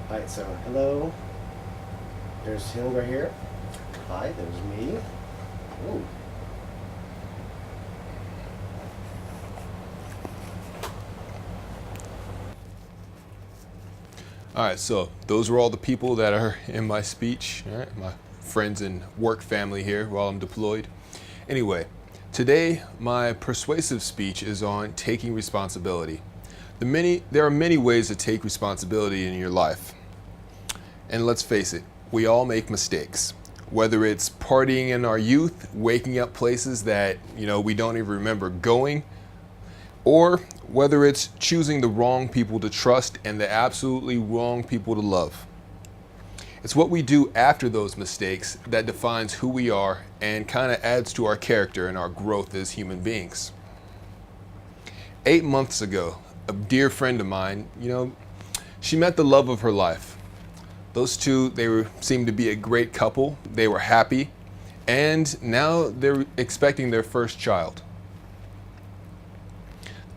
Alright, so hello. There's him right here. Hi, there's me. Ooh. All right, so those were all the people that are in my speech, all right, my friends and work family here while I'm deployed. Anyway, today my persuasive speech is on taking responsibility. There are many ways to take responsibility in your life. And let's face it, we all make mistakes. Whether it's partying in our youth, waking up places that, we don't even remember going, or whether it's choosing the wrong people to trust and the absolutely wrong people to love. It's what we do after those mistakes that defines who we are and kind of adds to our character and our growth as human beings. 8 months ago, a dear friend of mine, she met the love of her life. Those two, seemed to be a great couple. They were happy, and now they're expecting their first child.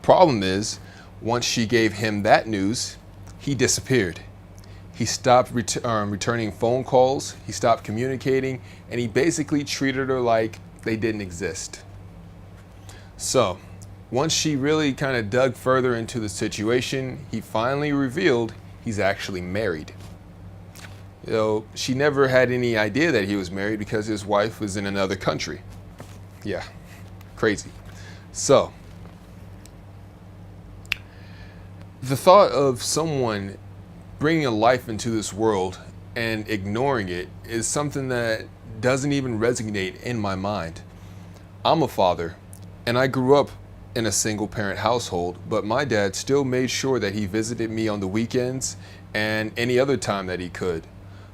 Problem is, once she gave him that news, he disappeared. He stopped returning phone calls, he stopped communicating, and he basically treated her like they didn't exist. So, once she really kind of dug further into the situation, he finally revealed he's actually married. She never had any idea that he was married because his wife was in another country. Yeah, crazy. So, the thought of someone bringing a life into this world and ignoring it is something that doesn't even resonate in my mind. I'm a father, and I grew up in a single parent household, but my dad still made sure that he visited me on the weekends and any other time that he could.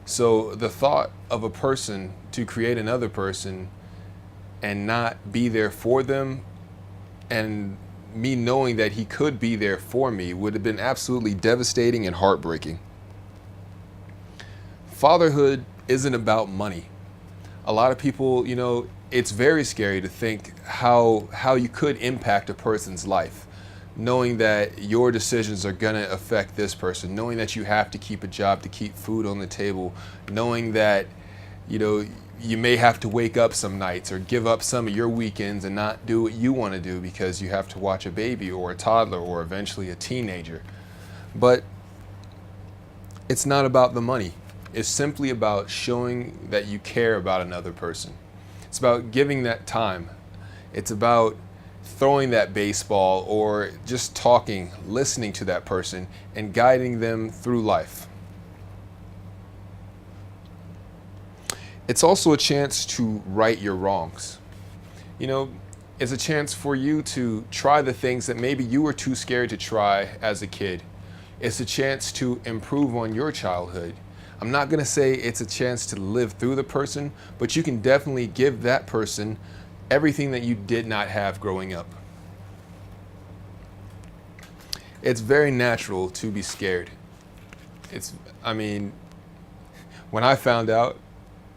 So the thought of a person to create another person and not be there for them, and me knowing that he could be there for me, would have been absolutely devastating and heartbreaking. Fatherhood isn't about money. A lot of people, it's very scary to think how you could impact a person's life, knowing that your decisions are going to affect this person, knowing that you have to keep a job to keep food on the table, knowing that, you may have to wake up some nights or give up some of your weekends and not do what you want to do because you have to watch a baby or a toddler or eventually a teenager. But it's not about the money. It's simply about showing that you care about another person. It's about giving that time. It's about throwing that baseball or just talking, listening to that person and guiding them through life. It's also a chance to right your wrongs. It's a chance for you to try the things that maybe you were too scared to try as a kid. It's a chance to improve on your childhood. I'm not going to say it's a chance to live through the person, but you can definitely give that person everything that you did not have growing up. It's very natural to be scared. When I found out,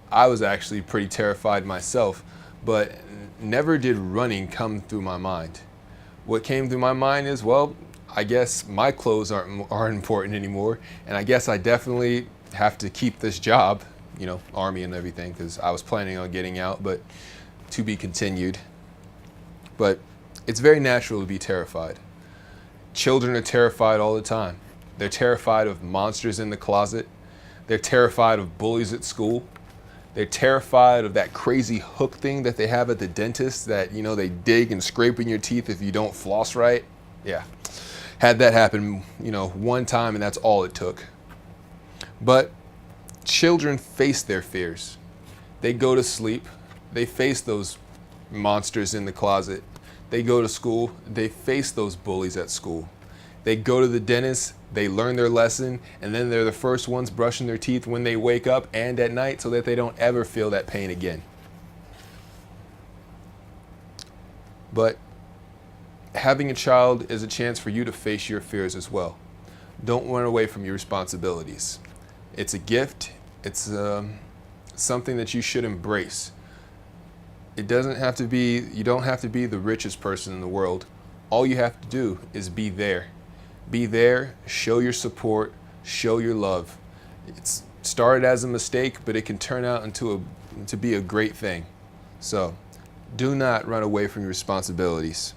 I was actually pretty terrified myself, but never did running come through my mind. What came through my mind is, well, I guess my clothes aren't important anymore, and I guess I definitely have to keep this job, Army and everything, because I was planning on getting out, but to be continued. But it's very natural to be terrified. Children are terrified all the time. They're terrified of monsters in the closet. They're terrified of bullies at school. They're terrified of that crazy hook thing that they have at the dentist that, they dig and scrape in your teeth if you don't floss right. Yeah. Had that happen, one time, and that's all it took. But children face their fears. They go to sleep. They face those monsters in the closet. They go to school. They face those bullies at school. They go to the dentist, they learn their lesson, and then they're the first ones brushing their teeth when they wake up and at night so that they don't ever feel that pain again. But having a child is a chance for you to face your fears as well. Don't run away from your responsibilities. It's a gift. It's something that you should embrace. You don't have to be the richest person in the world. All you have to do is be there. Be there, show your support, show your love. It's started as a mistake, but it can turn out to be a great thing. So do not run away from your responsibilities.